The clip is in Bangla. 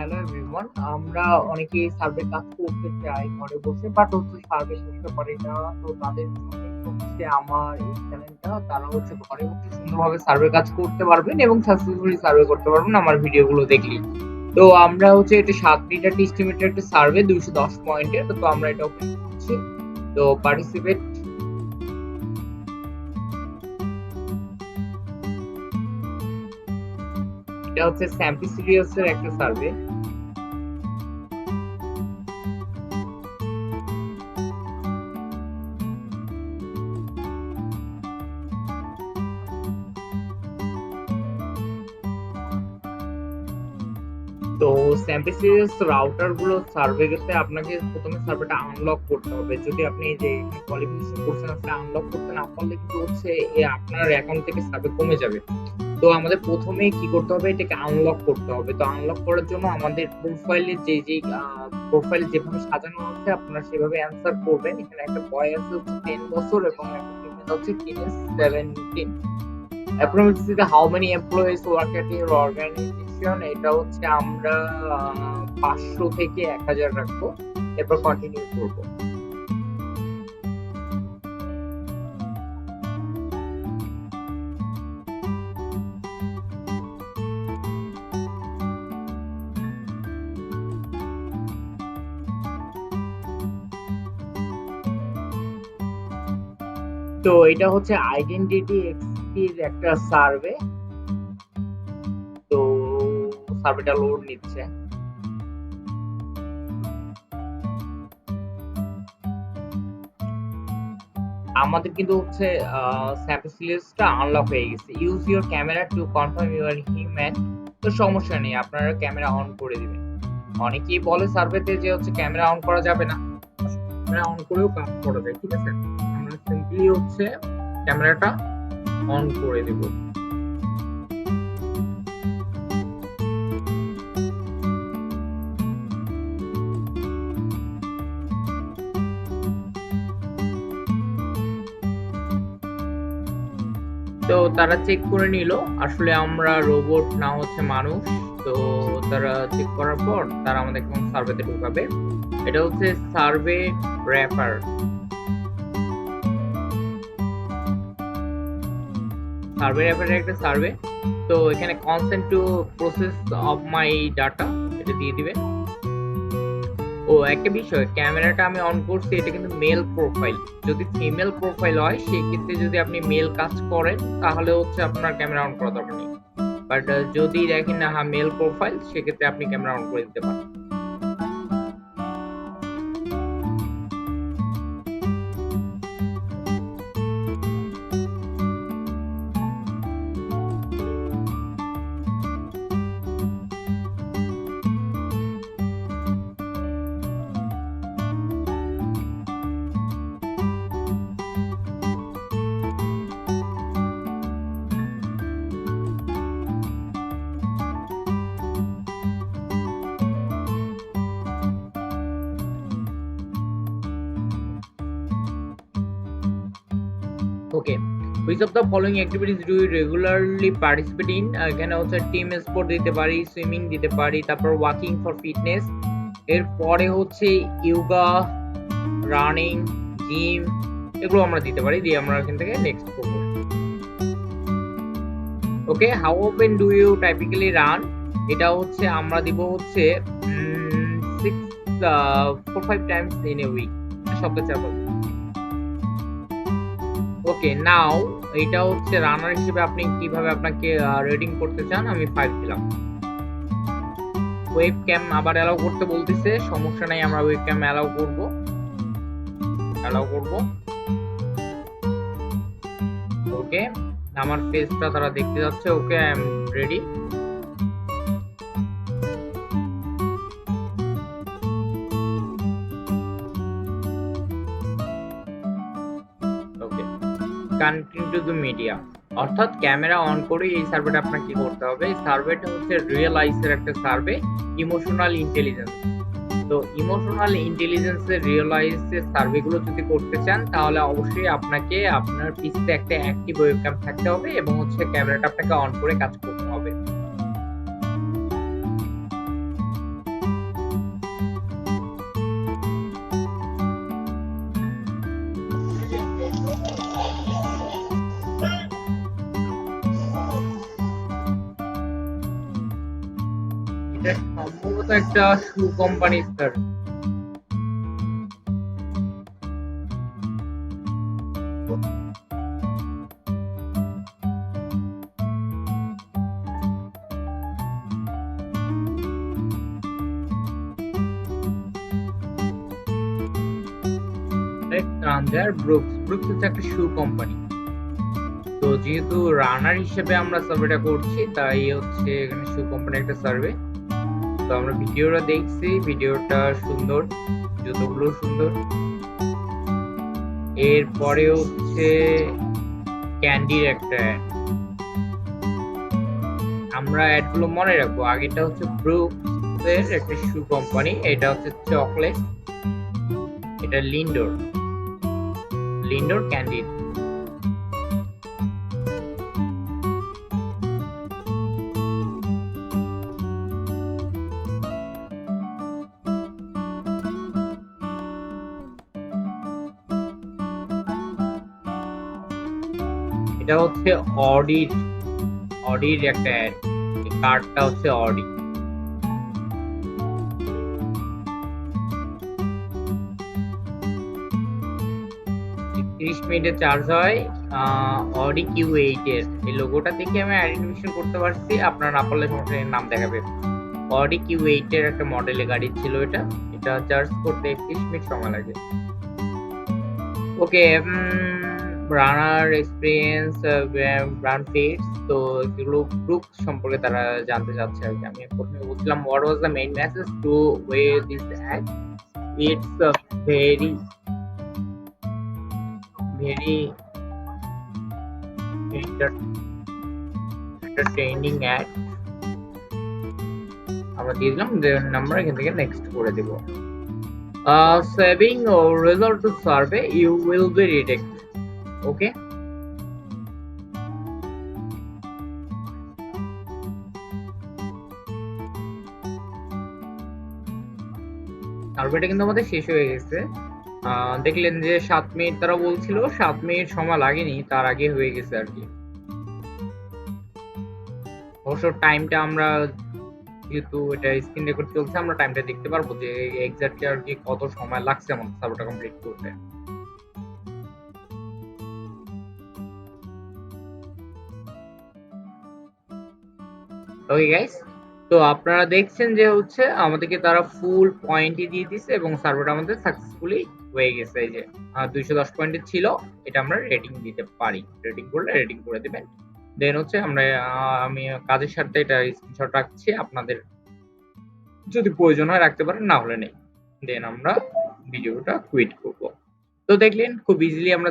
Hello everyone. আমরা অনেকেই সার্ভে কাজ করতে চাই ঘরে বসে, বাট সার্ভে করতে পারি না। তো তাদের জন্য আমার এই চ্যানেলটা। তারা ঘরে বসে সুন্দরভাবে সার্ভে কাজ করতে পারবেন এবং সাকসেসফুলি সার্ভে করতে পারবেন আমার ভিডিওগুলো দেখলেই। তো আমরা এটা ৭ মিনিট এস্টিমেটেড একটা সার্ভে ২১০ পয়েন্টের। তো আমরা এটা ওপেন করছি। তো পার্টিসিপেট। এটা স্যাম্পি সিরিয়াস এর একটা সার্ভে। তো স্যাম্পল সিরিজ রাউটার গুলো সার্ভে করতে আপনাকে প্রথমে সার্ভেটা আনলক করতে হবে। যদি আপনি এই যে কোয়ালিফিকেশন করছেন সেটা আনলক করতে না পারলে কিন্তু আপনার অ্যাকাউন্ট থেকে সার্ভে কমে যাবে। তো আমাদের প্রথমেই কি করতে হবে, এটাকে আনলক করতে হবে। তো আনলক করার জন্য আমাদের প্রোফাইলে প্রোফাইল যেভাবে সাজানো আছে আপনারা সেভাবে অ্যান্সার করবেন। এখানে একটা বয় আছে 10 বছর এবং একটা ফিমেল হচ্ছে 17। approximately how many employees work at your organization? এটা আমরা 500 থেকে 1000 রাখবো। এরপর কন্টিনিউ করব। তো এটা আইডেন্টিটি এক্সপির একটা সার্ভে। তো সার্ভেটা লোড নিচ্ছে। আমাদের কিন্তু স্যাম্পলসটা আনলক হয়ে গেছে। Use your camera to confirm you are human. তো সমস্যা নেই, আপনারা ক্যামেরা অন করে দিবেন। অনেকেই বলে সার্ভেতে যে ক্যামেরা অন করা যাবে না, ক্যামেরা অন করেও কাজ করা যায়। ঠিক আছে, আমরা সিম্পলি ক্যামেরাটা অন করে দেব। তো তারা চেক করে নিল আসলে আমরা রোবট না মানুষ। তো তারা চেক করার পর তারা আমাদের সার্ভেতে ঢোকাবে। এটা সার্ভে র্যাপার। সার্ভে র্যাপারের একটা সার্ভে। তো এখানে consent to process of my data এটা দিয়ে দিবেন। ও একটা বিষয়, ক্যামেরাটা আমি অন করছি, এটা কিন্তু মেল প্রোফাইল। যদি ফিমেল প্রোফাইল হয় সেই ক্ষেত্রে যদি আপনি মেল কাজ করেন তাহলে আপনার ক্যামেরা অন করা দরকার নেই। বাট যদি দেখেন না মেল প্রোফাইল, সেক্ষেত্রে আপনি ক্যামেরা অন করে দিতে পারেন। ওকে, which of the following activities do you regularly participate in? এখানে টিম স্পোর্ট দিতে পারি, সুইমিং দিতে পারি, তারপর ওয়াকিং ফর ফিটনেস। এরপরে ইয়োগা, রানিং, জিম, এগুলো আমরা দিতে পারি। দিয়ে আমরা এখান থেকে নেক্সট করব। Okay, how often do you typically run? এটা আমরা দিব 4-5 টাইমস ইন এ উইক, সপ্তাহে 4-5। ওকে, নাও এটা রানার হিসেবে আপনি কিভাবে আপনাকে রেটিং করতে চান। আমি 5 দিলাম। ওয়েব ক্যাম আবার অ্যালাউ করতে বলতেছে, সমস্যা নাই, আমরা ওয়েব ক্যাম অ্যালাউ করব। ওকে, আমার ফেসটা তারা দেখতে যাচ্ছে। Okay, I am ready. Okay, connecting to the media, অর্থাৎ ক্যামেরা অন করে এই সার্ভেটা আপনাকে কি করতে হবে। এই সার্ভেটা রিয়েলাইজের একটা সার্ভে, ইমোশনাল ইন্টেলিজেন্স। তো ইমোশনাল ইন্টেলিজেন্সের রিয়েলাইজের সার্ভেগুলো যদি করতে চান তাহলে অবশ্যই আপনাকে আপনার পিসিতে একটা অ্যাক্টিভ ওয়েবক্যাম থাকতে হবে এবং ক্যামেরাটা আপনাকে অন করে কাজ করতে হবে। এটা সম্ভবত একটা শু কোম্পানি স্যার। ব্রুকস ব্রুকস হচ্ছে একটা শু কোম্পানি। তো যেহেতু রানার হিসেবে আমরা সার্ভেটা করছি তাই হচ্ছে এখানে শু কোম্পানি একটা সার্ভে। তো আমরা ভিডিওটা দেখছি, ভিডিওটা সুন্দর, জুতোগুলো সুন্দর। এরপরে হচ্ছে ক্যান্ডির একটা অ্যাড। আমরা অ্যাডগুলো মনে রাখবো। আগেরটা হচ্ছে ব্রুকস এর একটা শু কোম্পানি, এটা হচ্ছে চকলেট, এটা লিন্ডোর ক্যান্ডিড। এটা হচ্ছে অডির একটা অ্যাড। এই কার্ডটা হচ্ছে অডি। 30 মিনিটে চার্জ হয়। অডি Q8 এর এই লোগোটা দেখে আমি আইডেন্টিফিকেশন করতে পারছি। আপনার না পারলে সমস্যা নেই, নাম দেখাবে। অডি Q8 এর একটা মডেলের গাড়ি ছিল এটা। এটা চার্জ করতে 31 মিনিট সময় লাগে। ওকে, রানার এক্সপেরিয়েন্স, ব্র্যান্ড ফিটস, তো এগুলো ব্রুক সম্পর্কে তারা জানতে চাচ্ছে আর কি। আমি প্রথমে বলছিলাম what was the main message to way this ad. It's very very entertaining ad. আমরা দিয়ে দিলাম, দেন আমরা এখান থেকে নেক্সট করে দিব। Saving or result to survey, you will be rejected. Okay. সার্ভেটা কিন্তু আমাদের শেষ হয়ে গেছে। দেখলেন যে 7 মিনিট তারা বলছিল, 7 মিনিট সময় লাগেনি, তার আগে হয়ে গেছে আর কি। অবশ্য টাইমটা আমরা যেহেতু এটা স্ক্রিন রেকর্ড চলছে, আমরা টাইমটা দেখতে পারবো যে এক্স্যাক্টলি আর কি কত সময় লাগছে আমাদের সার্ভেটা কমপ্লিট করতে। ওকে গাইস, তো আপনারা দেখছেন যে হচ্ছে আমাদেরকে তারা ফুল পয়েন্টই দিয়ে দিছে এবং সার্ভেটা আমাদের সাকসেসফুলি হয়ে গেছে। এই যে 210 পয়েন্টের ছিল, এটা আমরা রেটিং দিতে পারি। রেটিং করলে রেটিং করে দিবেন। দেন হচ্ছে আমরা আমি কাজের সাথে এটা স্ক্রিনশট রাখছি, আপনাদের যদি প্রয়োজন হয় রাখতে পারেন, না হলে নেই। দেন আমরা ভিডিওটা কুইট করব। তো দেখলেন খুব ইজিলি আমরা